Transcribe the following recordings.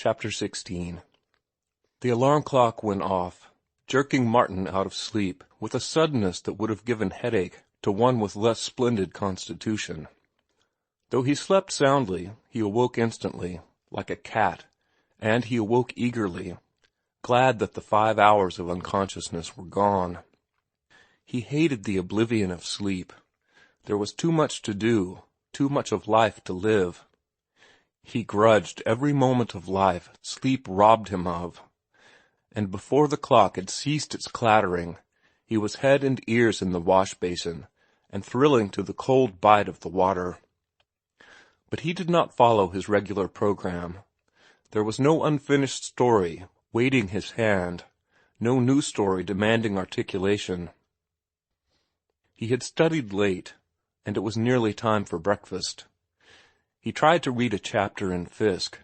Chapter 16. The alarm clock went off, jerking Martin out of sleep with a suddenness that would have given headache to one with less splendid constitution. Though he slept soundly, he awoke instantly, like a cat, and he awoke eagerly, glad that the 5 hours of unconsciousness were gone. He hated the oblivion of sleep. There was too much to do, too much of life to live. He grudged every moment of life sleep robbed him of. And before the clock had ceased its clattering, he was head and ears in the wash-basin, and thrilling to the cold bite of the water. But he did not follow his regular program. There was no unfinished story waiting his hand, no new story demanding articulation. He had studied late, and it was nearly time for breakfast. He tried to read a chapter in Fisk,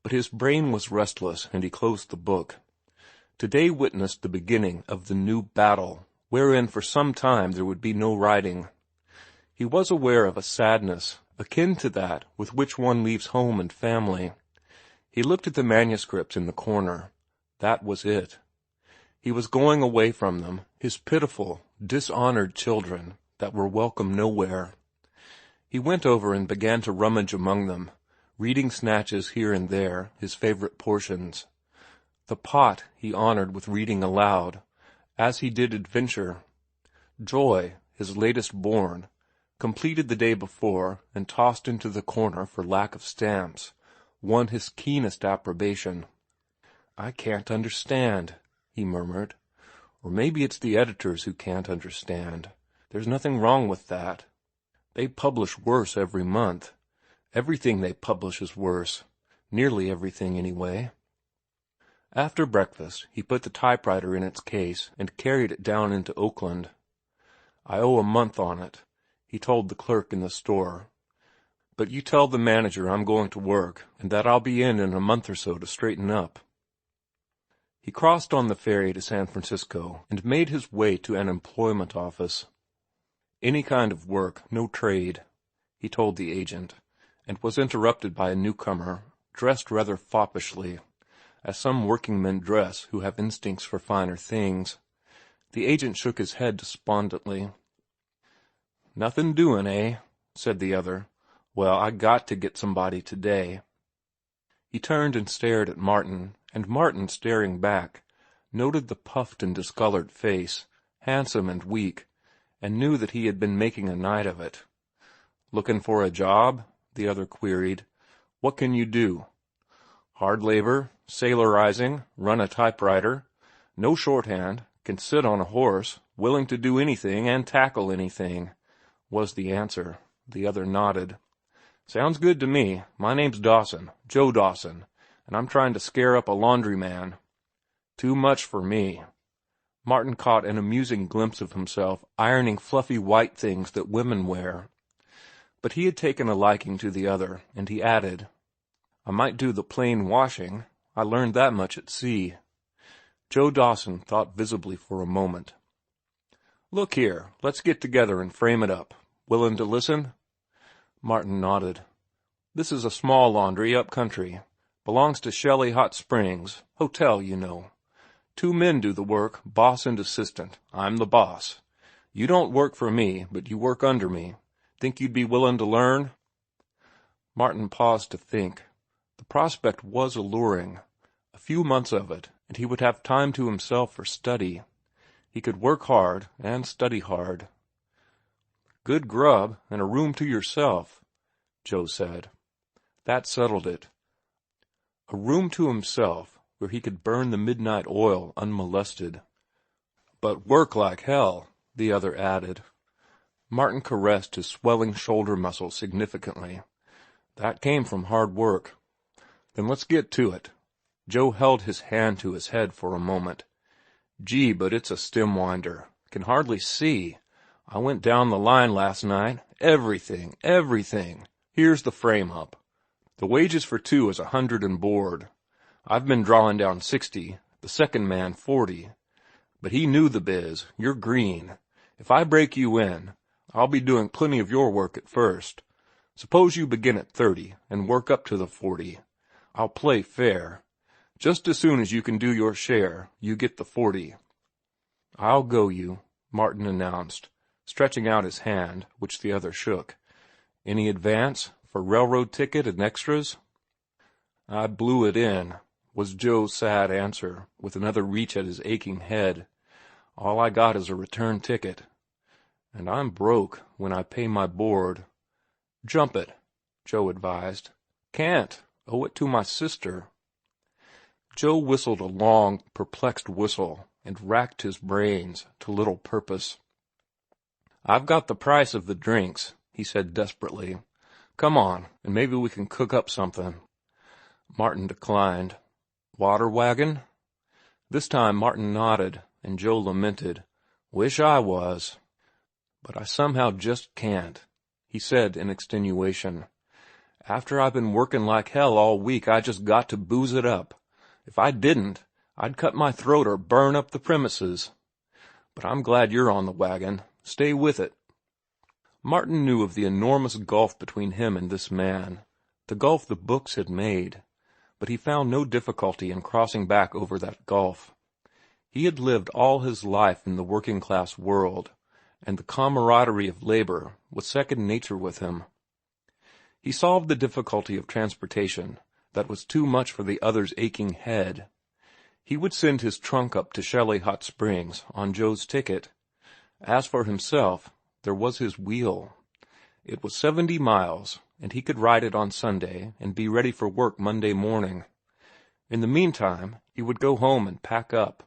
but his brain was restless, and he closed the book. Today witnessed the beginning of the new battle, wherein for some time there would be no writing. He was aware of a sadness akin to that with which one leaves home and family. He looked at the manuscripts in the corner. That was it. He was going away from them, his pitiful, dishonored children that were welcome nowhere. He went over and began to rummage among them, reading snatches here and there, his favorite portions. The Pot he honored with reading aloud, as he did Adventure. Joy, his latest born, completed the day before and tossed into the corner for lack of stamps, won his keenest approbation. "I can't understand," he murmured. "Or maybe it's the editors who can't understand. There's nothing wrong with that. They publish worse every month. Everything they publish is worse. Nearly everything, anyway." After breakfast, he put the typewriter in its case and carried it down into Oakland. "I owe a month on it," he told the clerk in the store. "But you tell the manager I'm going to work, and that I'll be in a month or so to straighten up." He crossed on the ferry to San Francisco and made his way to an employment office. Any kind of work, no trade, he told the agent, and was interrupted by a newcomer, dressed rather foppishly, as some working men dress who have instincts for finer things. The agent shook his head despondently. "Nothing doing, eh?" said the other. "Well, I got to get somebody today." He turned and stared at Martin, and Martin, staring back, noted the puffed and discolored face, handsome and weak, and knew that he had been making a night of it. "Looking for a job?" the other queried. "What can you do?" "Hard labor, sailorizing, run a typewriter, no shorthand, can sit on a horse, willing to do anything and tackle anything," was the answer. The other nodded. "Sounds good to me. My name's Dawson, Joe Dawson, and I'm trying to scare up a laundryman." "Too much for me." Martin caught an amusing glimpse of himself ironing fluffy white things that women wear. But he had taken a liking to the other, and he added, "I might do the plain washing. I learned that much at sea." Joe Dawson thought visibly for a moment. "Look here, let's get together and frame it up. Willin' to listen?" Martin nodded. "This is a small laundry up country. Belongs to Shelley Hot Springs. Hotel, you know. 2 men do the work, boss and assistant. I'm the boss. You don't work for me, but you work under me. Think you'd be willin' to learn?" Martin paused to think. The prospect was alluring. A few months of it, and he would have time to himself for study. He could work hard and study hard. "Good grub, and a room to yourself," Joe said. That settled it. A room to himself, where he could burn the midnight oil unmolested. "But work like hell," the other added. Martin caressed his swelling shoulder muscle significantly. "That came from hard work." "Then let's get to it." Joe held his hand to his head for a moment. "Gee, but it's a stem winder. Can hardly see. I went down the line last night. Everything, everything. Here's the frame-up. The wages for 2 is 100 and board. I've been drawing down 60, the second man 40. But he knew the biz. You're green. If I break you in, I'll be doing plenty of your work at first. Suppose you begin at 30 and work up to the 40. I'll play fair. Just as soon as you can do your share, you get the 40. I'll go you, Martin announced, stretching out his hand, which the other shook. Any advance for railroad ticket and extras? I blew it in, was Joe's sad answer, with another reach at his aching head. All I got is a return ticket. And I'm broke when I pay my board. Jump it, Joe advised. Can't. Owe it to my sister. Joe whistled a long, perplexed whistle and racked his brains to little purpose. I've got the price of the drinks, he said desperately. Come on, and maybe we can cook up something. Martin declined. Water wagon? This time Martin nodded, and Joe lamented. Wish I was. But I somehow just can't, he said in extenuation. After I've been working like hell all week, I just got to booze it up. If I didn't, I'd cut my throat or burn up the premises. But I'm glad you're on the wagon. Stay with it. Martin knew of the enormous gulf between him and this man, the gulf the books had made, but he found no difficulty in crossing back over that gulf. He had lived all his life in the working-class world, and the camaraderie of labor was second nature with him. He solved the difficulty of transportation that was too much for the other's aching head. He would send his trunk up to Shelley Hot Springs on Joe's ticket. As for himself, there was his wheel. It was 70 miles, and he could ride it on Sunday and be ready for work Monday morning. In the meantime, he would go home and pack up.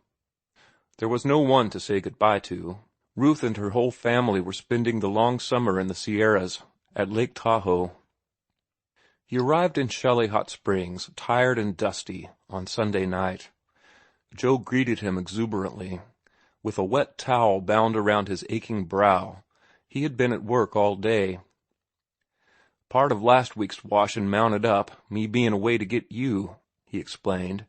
There was no one to say goodbye to. Ruth and her whole family were spending the long summer in the Sierras at Lake Tahoe. He arrived in Shelley Hot Springs, tired and dusty, on Sunday night. Joe greeted him exuberantly. With a wet towel bound around his aching brow, he had been at work all day. Part of last week's washin' mounted up, me being away to get you, he explained.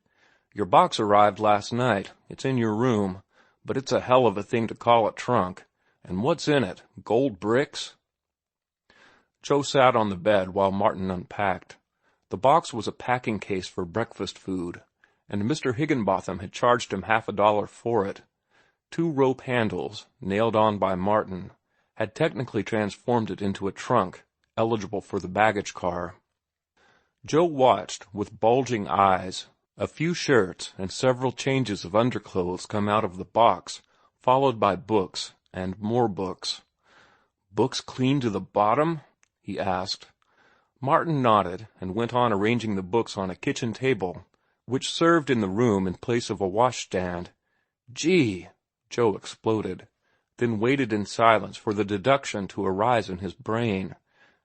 Your box arrived last night. It's in your room, but it's a hell of a thing to call a trunk. And what's in it? Gold bricks? Joe sat on the bed while Martin unpacked. The box was a packing case for breakfast food, and Mr. Higginbotham had charged him $50 for it. 2 rope handles, nailed on by Martin, had technically transformed it into a trunk, eligible for the baggage car. Joe watched, with bulging eyes, a few shirts and several changes of underclothes come out of the box, followed by books and more books. Books clean to the bottom? He asked. Martin nodded and went on arranging the books on a kitchen table, which served in the room in place of a washstand. Gee! Joe exploded, then waited in silence for the deduction to arise in his brain.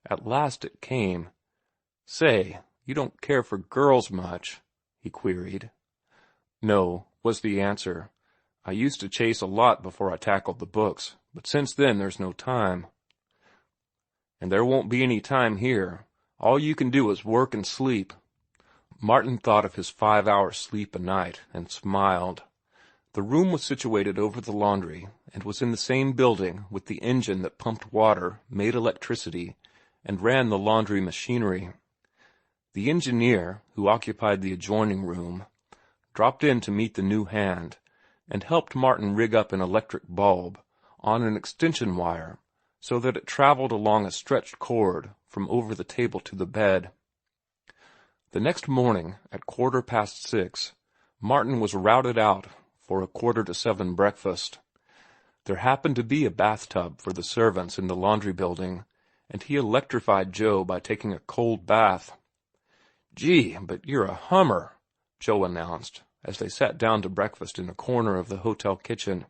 At last it came. Say, you don't care for girls much? He queried. No, was the answer. I used to chase a lot before I tackled the books, but since then there's no time. And there won't be any time here. All you can do is work and sleep. Martin thought of his 5-hour sleep a night and smiled. The room was situated over the laundry and was in the same building with the engine that pumped water, made electricity, and ran the laundry machinery. The engineer, who occupied the adjoining room, dropped in to meet the new hand and helped Martin rig up an electric bulb on an extension wire so that it traveled along a stretched cord from over the table to the bed. The next morning, at 6:15, Martin was routed out for a 6:45 breakfast. There happened to be a bathtub for the servants in the laundry building, and he electrified Joe by taking a cold bath. Gee, but you're a hummer, Joe announced, as they sat down to breakfast in a corner of the hotel kitchen.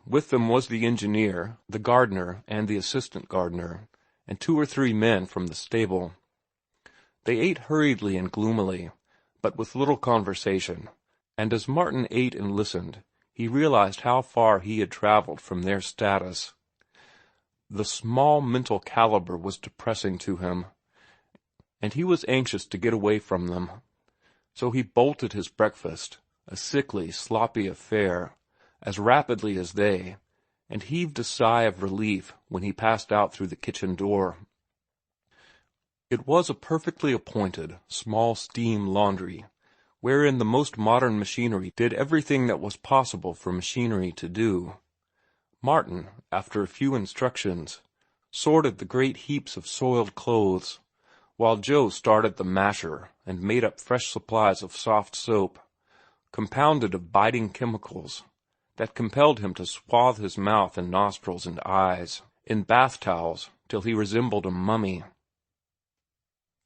With them was the engineer, the gardener, and the assistant gardener, and 2 or 3 men from the stable. They ate hurriedly and gloomily, but with little conversation, and as Martin ate and listened, he realized how far he had traveled from their status. The small mental caliber was depressing to him, and he was anxious to get away from them. So he bolted his breakfast, a sickly, sloppy affair, as rapidly as they, and heaved a sigh of relief when he passed out through the kitchen door. It was a perfectly appointed, small steam laundry, wherein the most modern machinery did everything that was possible for machinery to do. Martin, after a few instructions, sorted the great heaps of soiled clothes, while Joe started the masher and made up fresh supplies of soft soap, compounded of biting chemicals, that compelled him to swathe his mouth and nostrils and eyes in bath towels till he resembled a mummy.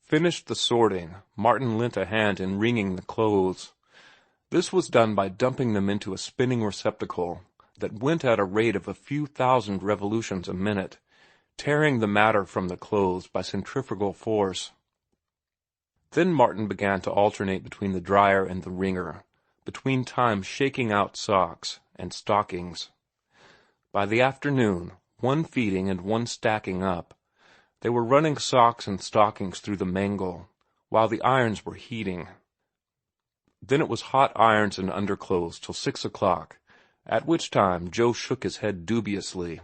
Finished the sorting, Martin lent a hand in wringing the clothes. This was done by dumping them into a spinning receptacle that went at a rate of a few thousand revolutions a minute, tearing the matter from the clothes by centrifugal force. Then Martin began to alternate between the dryer and the wringer, between times shaking out socks and stockings. By the afternoon, one feeding and one stacking up, they were running socks and stockings through the mangle, while the irons were heating. Then it was hot irons and underclothes till 6 o'clock, at which time Joe shook his head dubiously.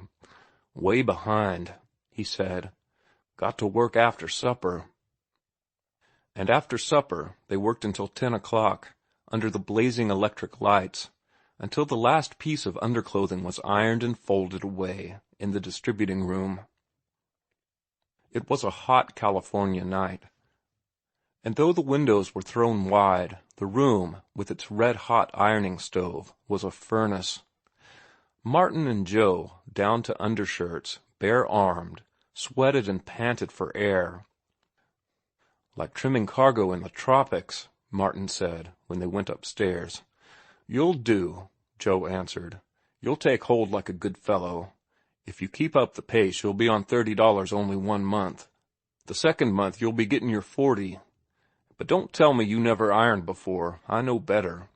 "Way behind," he said. "Got to work after supper." And after supper they worked until 10 o'clock, under the blazing electric lights, until the last piece of underclothing was ironed and folded away in the distributing room. It was a hot California night, and though the windows were thrown wide, the room, with its red-hot ironing stove, was a furnace. Martin and Joe, down to undershirts, bare-armed, sweated and panted for air. "Like trimming cargo in the tropics," Martin said, when they went upstairs. "You'll do," Joe answered. "You'll take hold like a good fellow. If you keep up the pace, you'll be on $30 only 1 month. The second month you'll be getting your 40. But don't tell me you never ironed before. I know better."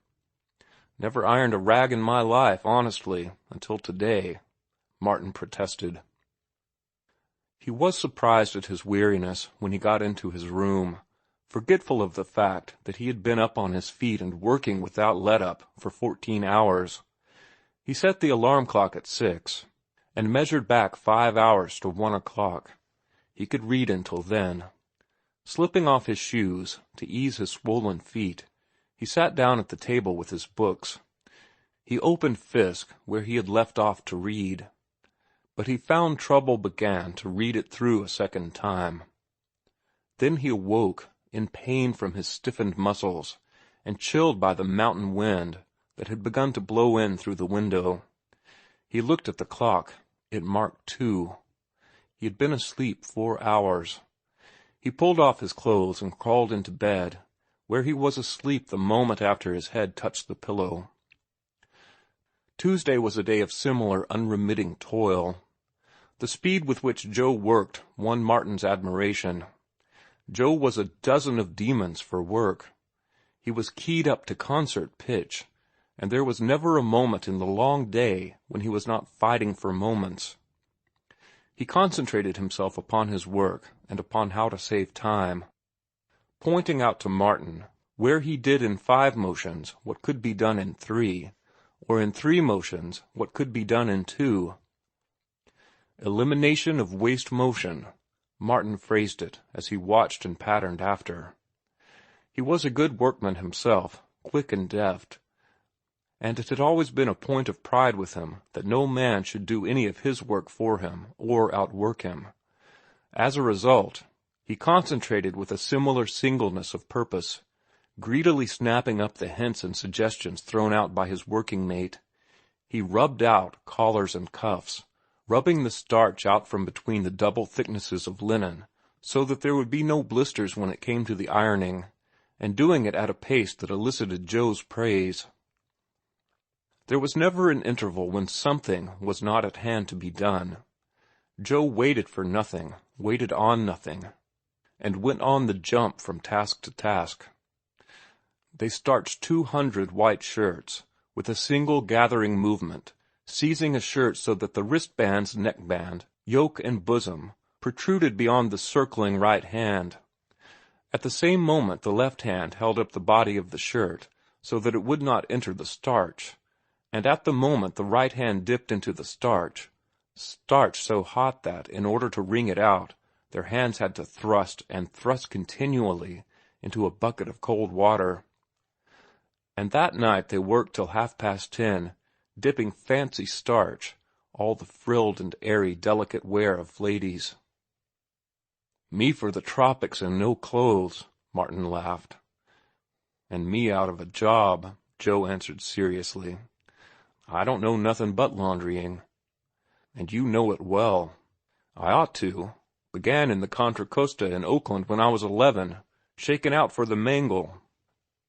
"Never ironed a rag in my life, honestly, until today," Martin protested. He was surprised at his weariness when he got into his room, forgetful of the fact that he had been up on his feet and working without let-up for 14 hours. He set the alarm clock at 6, and measured back 5 hours to 1 o'clock. He could read until then. Slipping off his shoes to ease his swollen feet, he sat down at the table with his books. He opened Fisk where he had left off to read, but he found trouble began to read it through a second time. Then he awoke, in pain from his stiffened muscles, and chilled by the mountain wind that had begun to blow in through the window. He looked at the clock. It marked 2. He had been asleep 4 hours. He pulled off his clothes and crawled into bed, where he was asleep the moment after his head touched the pillow. Tuesday was a day of similar unremitting toil. The speed with which Joe worked won Martin's admiration. Joe was a dozen of demons for work. He was keyed up to concert pitch, and there was never a moment in the long day when he was not fighting for moments. He concentrated himself upon his work and upon how to save time, pointing out to Martin where he did in 5 motions what could be done in 3, or in 3 motions what could be done in 2. Elimination of waste motion, Martin phrased it as he watched and patterned after. He was a good workman himself, quick and deft, and it had always been a point of pride with him that no man should do any of his work for him or outwork him. As a result, he concentrated with a similar singleness of purpose, greedily snapping up the hints and suggestions thrown out by his working mate. He rubbed out collars and cuffs, rubbing the starch out from between the double thicknesses of linen so that there would be no blisters when it came to the ironing, and doing it at a pace that elicited Joe's praise. There was never an interval when something was not at hand to be done. Joe waited for nothing, waited on nothing, and went on the jump from task to task. They starched 200 white shirts with a single gathering movement, seizing a shirt so that the wristbands, neckband, yoke, and bosom protruded beyond the circling right hand. At the same moment the left hand held up the body of the shirt so that it would not enter the starch, and at the moment the right hand dipped into the starch so hot that, in order to wring it out, Their hands had to thrust and thrust continually into a bucket of cold water. And that night they worked till 10:30, dipping fancy starch, all the frilled and airy delicate wear of ladies. "Me for the tropics and no clothes," Martin laughed. "And me out of a job," Joe answered seriously. "I don't know nothing but laundrying. And you know it well. I ought to. Began in the Contra Costa in Oakland when I was 11, shaking out for the mangle.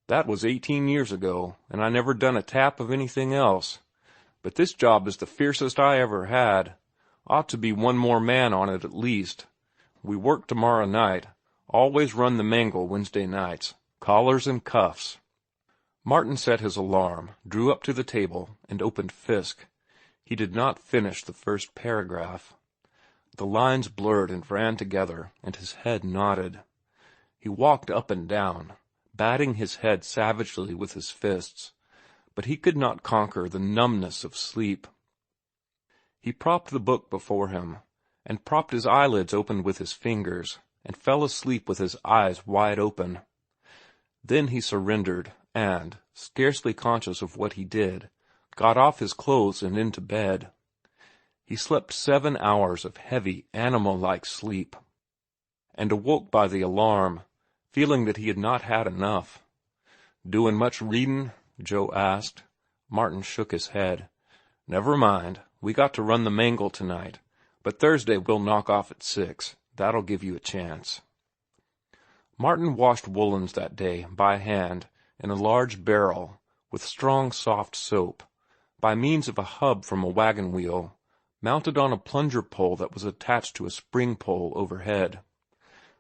That was 18 years ago, and I never done a tap of anything else. But this job is the fiercest I ever had. Ought to be one more man on it at least. We work tomorrow night. Always run the mangle Wednesday nights. Collars and cuffs." Martin set his alarm, drew up to the table, and opened Fisk. He did not finish the first paragraph. The lines blurred and ran together, and his head nodded. He walked up and down, batting his head savagely with his fists, but he could not conquer the numbness of sleep. He propped the book before him, and propped his eyelids open with his fingers, and fell asleep with his eyes wide open. Then he surrendered, and, scarcely conscious of what he did, got off his clothes and into bed. He slept 7 hours of heavy, animal-like sleep, and awoke by the alarm, feeling that he had not had enough. "Doing much readin'?" Joe asked. Martin shook his head. "Never mind. We got to run the mangle tonight, but Thursday we'll knock off at 6. That'll give you a chance." Martin washed woolens that day by hand in a large barrel with strong soft soap, by means of a hub from a wagon wheel, mounted on a plunger pole that was attached to a spring pole overhead.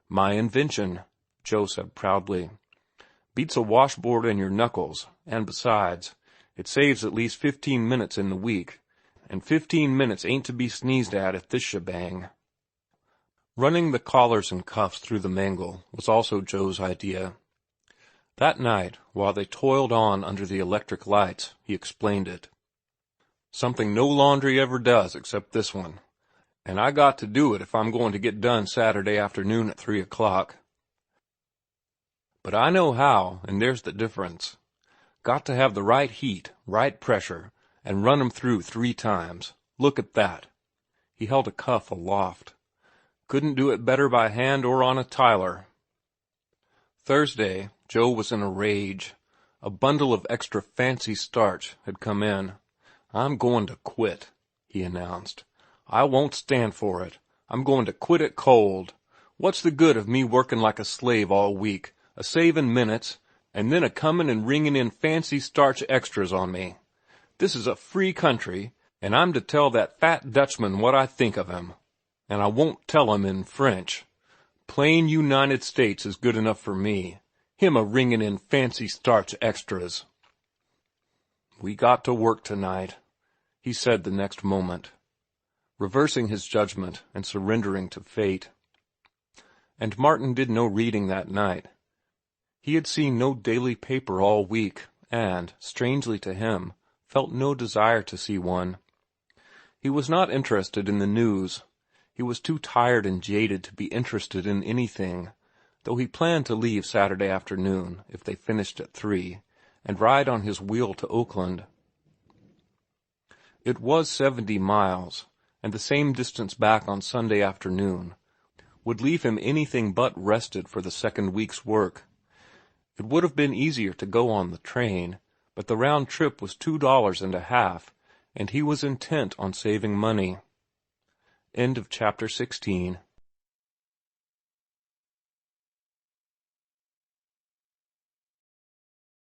"My invention," Joe said proudly. "Beats a washboard and your knuckles, and besides, it saves at least 15 minutes in the week, and 15 minutes ain't to be sneezed at this shebang." Running the collars and cuffs through the mangle was also Joe's idea. That night, while they toiled on under the electric lights, he explained it. "Something no laundry ever does except this one, and I got to do it if I'm going to get done Saturday afternoon at 3 o'clock. But I know how, and there's the difference. Got to have the right heat, right pressure, and run 'em through 3 times. Look at that." He held a cuff aloft. "Couldn't do it better by hand or on a tiler." Thursday, Joe was in a rage. A bundle of extra fancy starch had come in. "I'm going to quit," he announced. "I won't stand for it. I'm going to quit it cold. What's the good of me working like a slave all week, a-savin' minutes, and then a-comin' and ringing in fancy starch extras on me? This is a free country, and I'm to tell that fat Dutchman what I think of him. And I won't tell him in French. Plain United States is good enough for me. Him a-ringing in fancy starch extras." "We got to work tonight," he said the next moment, reversing his judgment and surrendering to fate. And Martin did no reading that night. He had seen no daily paper all week, and, strangely to him, felt no desire to see one. He was not interested in the news. He was too tired and jaded to be interested in anything, though he planned to leave Saturday afternoon, if they finished at 3, and ride on his wheel to Oakland. It was 70 miles, and the same distance back on Sunday afternoon would leave him anything but rested for the second week's work. It would have been easier to go on the train, but the round trip was $2.50, and he was intent on saving money. End of chapter 16.